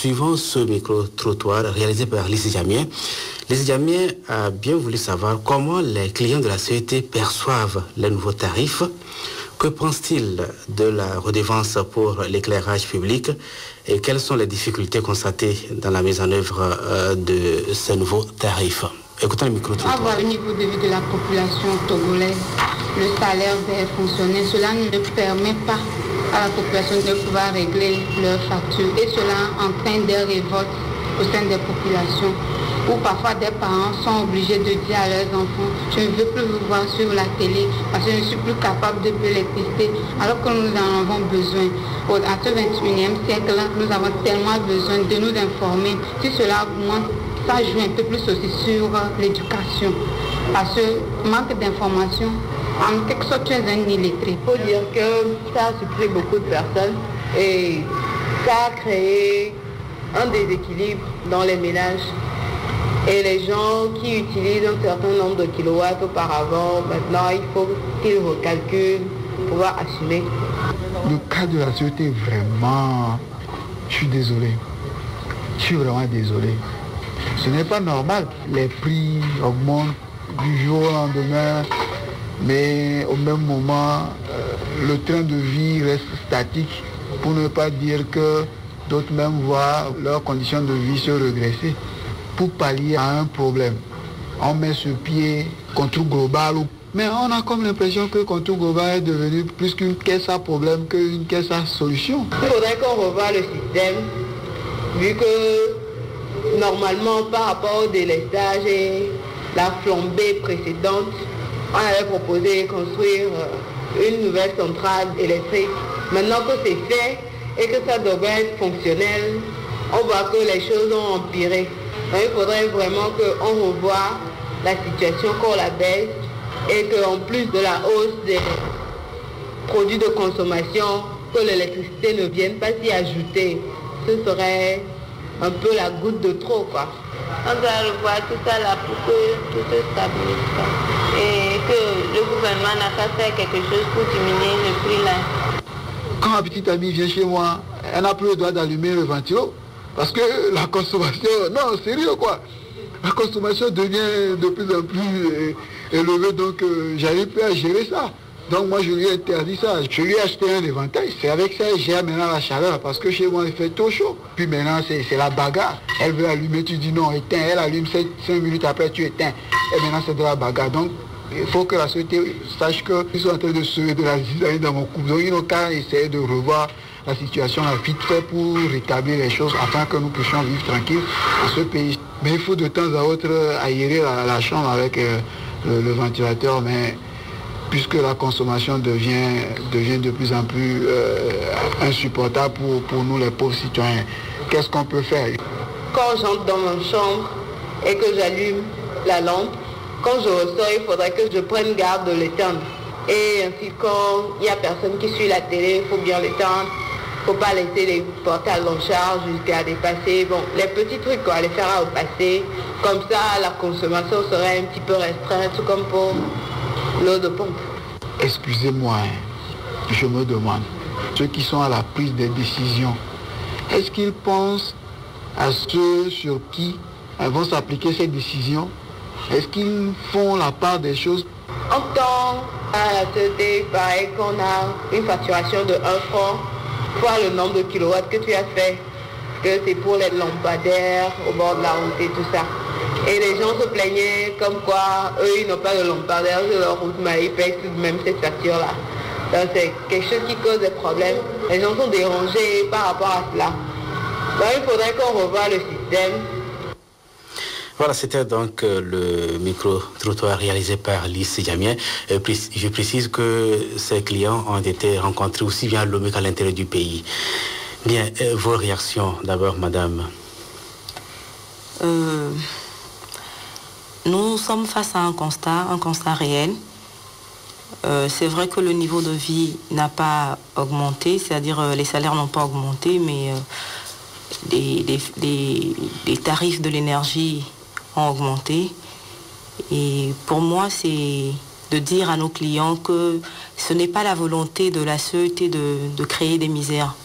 suivant ce micro-trottoir réalisé par Lise Jamien, Lise Jamien a bien voulu savoir comment les clients de la CET perçoivent les nouveaux tarifs. Que pense-t-il de la redevance pour l'éclairage public et quelles sont les difficultés constatées dans la mise en œuvre de ces nouveaux tarifs? Écoutons le micro-trottoir. Avoir le niveau de vie de la population togolaise, le salaire des fonctionnaires, cela ne permet pas à la population de pouvoir régler leurs factures et cela entraîne des révoltes au sein des populations où parfois des parents sont obligés de dire à leurs enfants je ne veux plus vous voir sur la télé parce que je ne suis plus capable de payer l'électricité alors que nous en avons besoin. À ce 21e siècle, nous avons tellement besoin de nous informer. Si cela augmente, ça joue un peu plus aussi sur l'éducation parce que manque d'information, en quelque sorte tu es un illettré. Il faut dire que ça a surpris beaucoup de personnes et ça a créé un déséquilibre dans les ménages. Et les gens qui utilisent un certain nombre de kilowatts auparavant, maintenant il faut qu'ils recalculent pour pouvoir assumer. Le cas de la sûreté, vraiment, je suis désolé. Je suis vraiment désolé. Ce n'est pas normal. Les prix augmentent du jour au lendemain, mais au même moment, le train de vie reste statique, pour ne pas dire que d'autres même voient leurs conditions de vie se regresser. Pour pallier à un problème, on met sur pied contrôle global. Mais on a comme l'impression que contrôle global est devenu plus qu'une caisse à problème qu'une caisse à solution. Il faudrait qu'on revoie le système, vu que normalement par rapport au délestage et la flambée précédente, on avait proposé de construire une nouvelle centrale électrique. Maintenant que c'est fait et que ça devrait être fonctionnel, on voit que les choses ont empiré. Donc, il faudrait vraiment qu'on revoie la situation, qu'on la baisse et qu'en plus de la hausse des produits de consommation, que l'électricité ne vienne pas s'y ajouter. Ce serait un peu la goutte de trop, quoi. On doit revoir tout ça là pour que tout se stabilise et que le gouvernement n'a qu'à faire quelque chose pour diminuer le prix là. Quand ma petite amie vient chez moi, elle n'a plus le droit d'allumer le ventilo. Parce que la consommation, non, sérieux quoi, la consommation devient de plus en plus élevée, donc j'arrive plus à gérer ça. Donc moi je lui ai interdit ça, je lui ai acheté un éventail, c'est avec ça que j'ai maintenant la chaleur, parce que chez moi il fait trop chaud. Puis maintenant c'est la bagarre, elle veut allumer, tu dis non, éteins, elle allume 5 minutes après tu éteins, et maintenant c'est de la bagarre. Donc il faut que la société sache qu'ils sont en train de semer de la zizanie dans mon couple, donc ils n'ont qu'à essayer de revoir la situation a vite fait pour rétablir les choses afin que nous puissions vivre tranquilles dans ce pays. Mais il faut de temps à autre aérer la chambre avec le ventilateur, mais puisque la consommation devient de plus en plus insupportable pour nous les pauvres citoyens, qu'est-ce qu'on peut faire? Quand j'entre dans ma chambre et que j'allume la lampe, quand je ressors, il faudrait que je prenne garde de l'éteindre. Et ainsi, quand il n'y a personne qui suit la télé, il faut bien l'éteindre. Il ne faut pas laisser les portables en charge jusqu'à dépasser. Bon, les petits trucs, quoi, les faire à repasser. Comme ça, la consommation serait un petit peu restreinte, tout comme pour l'eau de pompe. Excusez-moi, je me demande, ceux qui sont à la prise des décisions, est-ce qu'ils pensent à ceux sur qui vont s'appliquer ces décisions? Est-ce qu'ils font la part des choses? En temps, à la CET, il paraît qu'on a une facturation de 1 franc. Fois le nombre de kilowatts que tu as fait, que c'est pour les lampadaires au bord de la route et tout ça. Et les gens se plaignaient comme quoi eux ils n'ont pas de lampadaires sur leur route, mais ils payent tout de même cette facture-là. Donc c'est quelque chose qui cause des problèmes. Les gens sont dérangés par rapport à cela. Donc il faudrait qu'on revoie le système. Voilà, c'était donc le micro-trottoir réalisé par Lise Jamien. Je précise que ces clients ont été rencontrés aussi bien à Lomé qu'à l'intérieur du pays. Bien, vos réactions d'abord, madame. Nous sommes face à un constat réel. C'est vrai que le niveau de vie n'a pas augmenté, c'est-à-dire les salaires n'ont pas augmenté, mais les tarifs de l'énergie ont augmenté. Et pour moi, c'est de dire à nos clients que ce n'est pas la volonté de la CET de créer des misères.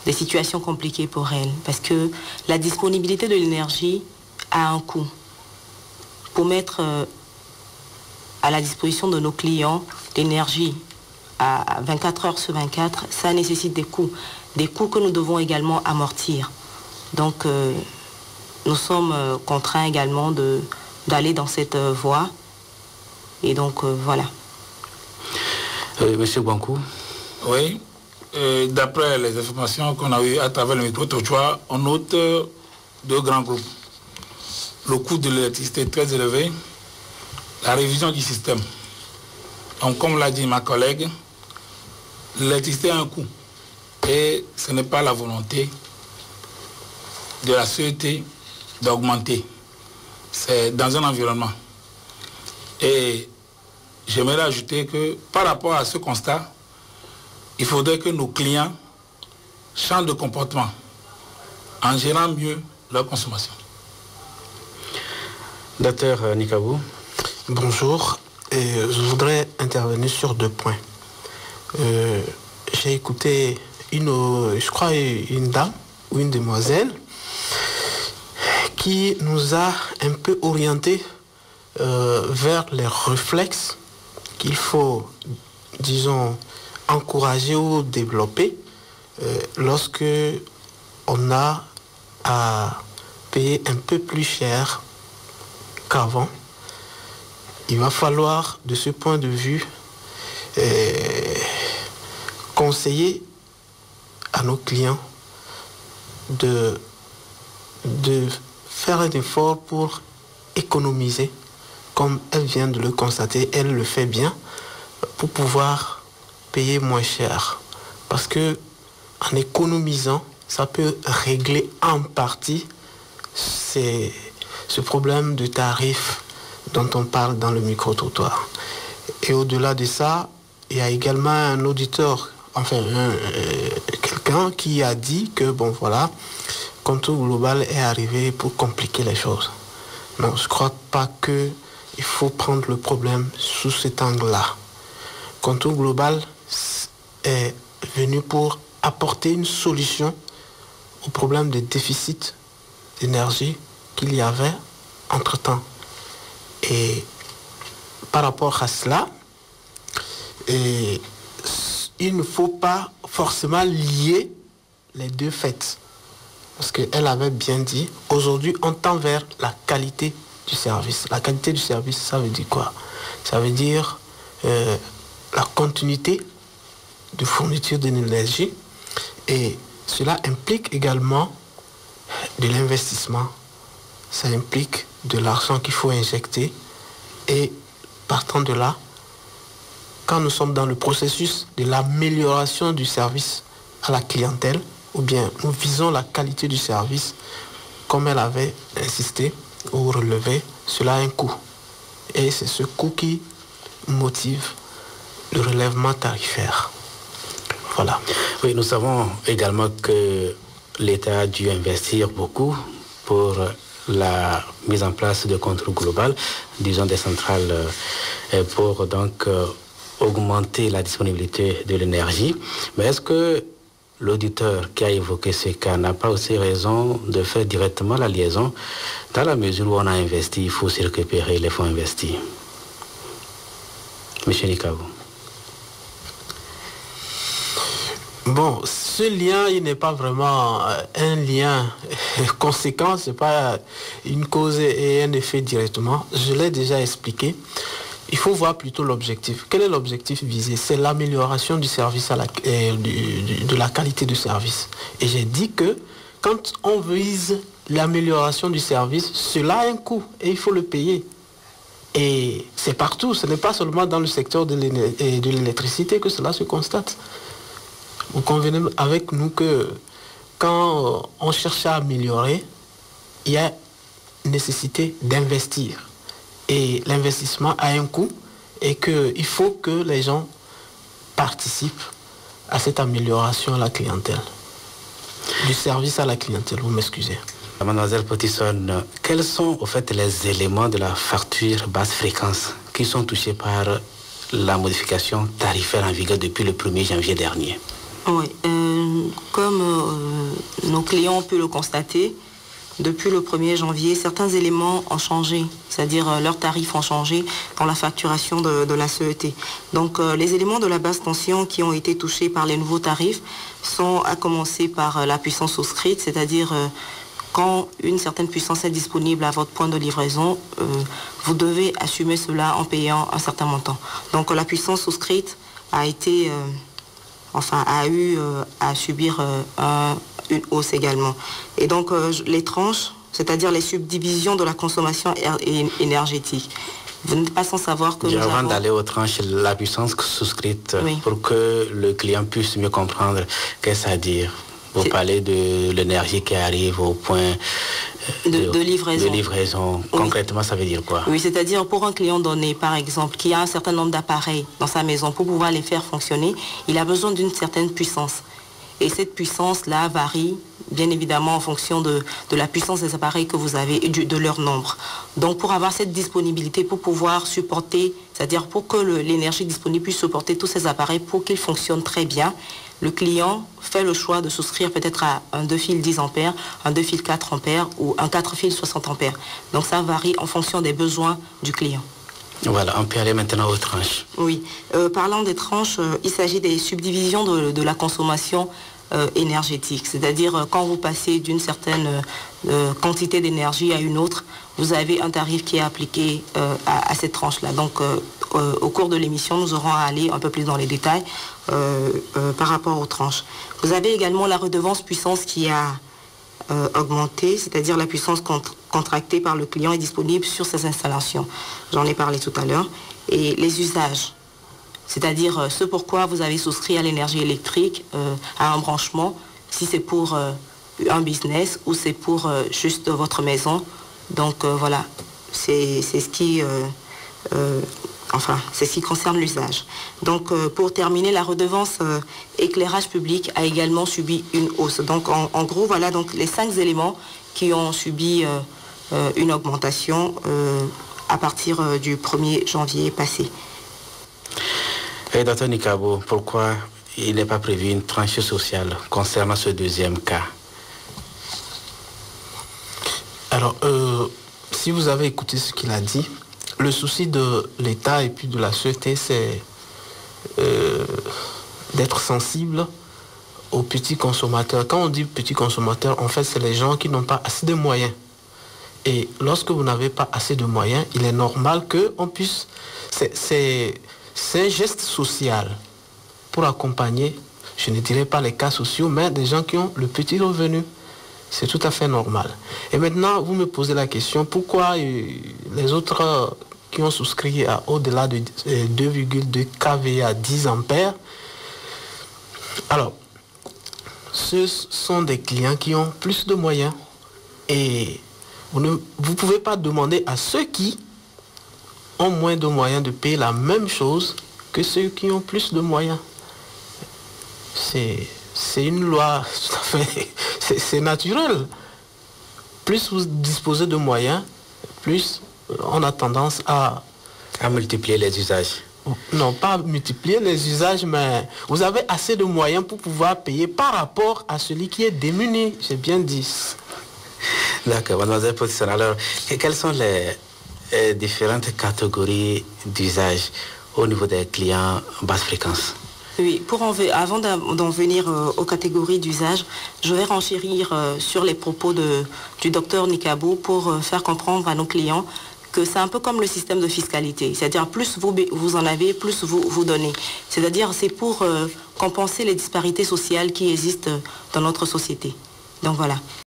des situations compliquées pour elles. Parce que la disponibilité de l'énergie a un coût. Pour mettre à la disposition de nos clients l'énergie à 24 heures sur 24, ça nécessite des coûts que nous devons également amortir. Donc, nous sommes contraints également d'aller dans cette voie. Et donc, voilà. Monsieur Gwankou. Oui. D'après les informations qu'on a eues à travers le micro-trottoir, on note deux grands groupes. Le coût de l'électricité est très élevé, la révision du système. Donc, comme l'a dit ma collègue, l'électricité a un coût. Et ce n'est pas la volonté de la société d'augmenter. C'est dans un environnement. Et j'aimerais ajouter que par rapport à ce constat, il faudrait que nos clients changent de comportement en gérant mieux leur consommation. Docteur Nikabou. Bonjour. Je voudrais intervenir sur 2 points. J'ai écouté je crois une dame ou une demoiselle qui nous a un peu orientés vers les réflexes qu'il faut, disons, encourager ou développer lorsque on a à payer un peu plus cher qu'avant. Il va falloir, de ce point de vue, conseiller à nos clients de faire un effort pour économiser, comme elle vient de le constater, elle le fait bien, pour pouvoir payer moins cher. Parce que en économisant, ça peut régler en partie ce problème de tarif dont on parle dans le micro-trottoir. Et au-delà de ça, il y a également un auditeur, enfin quelqu'un qui a dit que, bon voilà, Contour Global est arrivé pour compliquer les choses. Non, je ne crois pas qu'il faut prendre le problème sous cet angle-là. Contour Global est venu pour apporter une solution au problème de déficit d'énergie qu'il y avait entre-temps. Et par rapport à cela, il ne faut pas forcément lier les deux faits. Parce qu'elle avait bien dit, aujourd'hui on tend vers la qualité du service. La qualité du service, ça veut dire quoi? Ça veut dire la continuité de fourniture de l'énergie. Et cela implique également de l'investissement. Ça implique de l'argent qu'il faut injecter. Et partant de là, quand nous sommes dans le processus de l'amélioration du service à la clientèle, ou bien nous visons la qualité du service, comme elle avait insisté ou relevé, cela a un coût. Et c'est ce coût qui motive le relèvement tarifaire. Voilà. Oui, nous savons également que l'État a dû investir beaucoup pour la mise en place de contrôle global, disons des centrales, pour donc augmenter la disponibilité de l'énergie. Mais est-ce que l'auditeur qui a évoqué ce cas n'a pas aussi raison de faire directement la liaison dans la mesure où on a investi, il faut aussi récupérer les fonds investis? Monsieur Nikabou. Bon, ce lien, il n'est pas vraiment un lien conséquent, ce n'est pas une cause et un effet directement. Je l'ai déjà expliqué. Il faut voir plutôt l'objectif. Quel est l'objectif visé? C'est l'amélioration du service, de la qualité du service. Et j'ai dit que quand on vise l'amélioration du service, cela a un coût et il faut le payer. Et c'est partout, ce n'est pas seulement dans le secteur de l'électricité que cela se constate. Vous convenez avec nous que quand on cherche à améliorer, il y a nécessité d'investir. Et l'investissement a un coût et qu'il faut que les gens participent à cette amélioration à la clientèle. Du service à la clientèle, vous m'excusez. Mademoiselle Potisson, quels sont au fait les éléments de la facture basse fréquence qui sont touchés par la modification tarifaire en vigueur depuis le 1er janvier dernier? Oui, nos clients ont pu le constater, depuis le 1er janvier, certains éléments ont changé, c'est-à-dire leurs tarifs ont changé dans la facturation de la CET. Donc les éléments de la basse tension qui ont été touchés par les nouveaux tarifs sont à commencer par la puissance souscrite, c'est-à-dire quand une certaine puissance est disponible à votre point de livraison, vous devez assumer cela en payant un certain montant. Donc la puissance souscrite a eu à subir une hausse également. Et donc les tranches, c'est-à-dire les subdivisions de la consommation énergétique. Vous n'êtes pas sans savoir que avant d'aller aux tranches, la puissance souscrite, oui, pour que le client puisse mieux comprendre qu'est-ce à dire. Vous parlez de l'énergie qui arrive au point de livraison. Concrètement, oui, ça veut dire quoi? Oui, c'est-à-dire pour un client donné, par exemple, qui a un certain nombre d'appareils dans sa maison, pour pouvoir les faire fonctionner, il a besoin d'une certaine puissance. Et cette puissance-là varie, bien évidemment, en fonction de la puissance des appareils que vous avez et de leur nombre. Donc, pour avoir cette disponibilité, pour pouvoir supporter, c'est-à-dire pour que l'énergie disponible puisse supporter tous ces appareils, pour qu'ils fonctionnent très bien, le client fait le choix de souscrire peut-être à un 2 fils 10 ampères, un 2 fils 4 ampères ou un 4 fils 60 ampères. Donc, ça varie en fonction des besoins du client. Voilà, on peut aller maintenant aux tranches. Oui, parlant des tranches, il s'agit des subdivisions de la consommation énergétique. C'est-à-dire quand vous passez d'une certaine quantité d'énergie à une autre, vous avez un tarif qui est appliqué à cette tranche-là. Donc au cours de l'émission, nous aurons à aller un peu plus dans les détails par rapport aux tranches. Vous avez également la redevance puissance qui a augmenté, c'est-à-dire la puissance contractée par le client est disponible sur ces installations. J'en ai parlé tout à l'heure. Et les usages, c'est-à-dire ce pourquoi vous avez souscrit à l'énergie électrique, à un branchement, si c'est pour un business ou c'est pour juste votre maison. Donc voilà, c'est ce qui... c'est ce qui concerne l'usage. Donc, pour terminer, la redevance éclairage public a également subi une hausse. Donc, en gros, voilà donc les 5 éléments qui ont subi une augmentation à partir du 1er janvier passé. Et Dr Nikabo, pourquoi il n'est pas prévu une tranche sociale concernant ce deuxième cas? Alors, si vous avez écouté ce qu'il a dit, le souci de l'État et puis de la société, c'est d'être sensible aux petits consommateurs. Quand on dit petits consommateurs, en fait, c'est les gens qui n'ont pas assez de moyens. Et lorsque vous n'avez pas assez de moyens, il est normal qu'on puisse... C'est un geste social pour accompagner, je ne dirais pas les cas sociaux, mais des gens qui ont le petit revenu. C'est tout à fait normal. Et maintenant, vous me posez la question, pourquoi les autres qui ont souscrit à au-delà de 2,2 kV à 10 ampères, alors, ce sont des clients qui ont plus de moyens. Et vous ne pouvez pas demander à ceux qui ont moins de moyens de payer la même chose que ceux qui ont plus de moyens. C'est une loi, c'est naturel. Plus vous disposez de moyens, plus on a tendance à multiplier les usages. Non, pas multiplier les usages, mais vous avez assez de moyens pour pouvoir payer par rapport à celui qui est démuni, j'ai bien dit. D'accord, mademoiselle Potson. Alors, quelles sont les différentes catégories d'usage au niveau des clients basse fréquence? Oui, avant d'en venir aux catégories d'usage, je vais renchérir sur les propos du docteur Nikabo pour faire comprendre à nos clients que c'est un peu comme le système de fiscalité. C'est-à-dire plus vous en avez, plus vous donnez. C'est-à-dire c'est pour compenser les disparités sociales qui existent dans notre société. Donc voilà.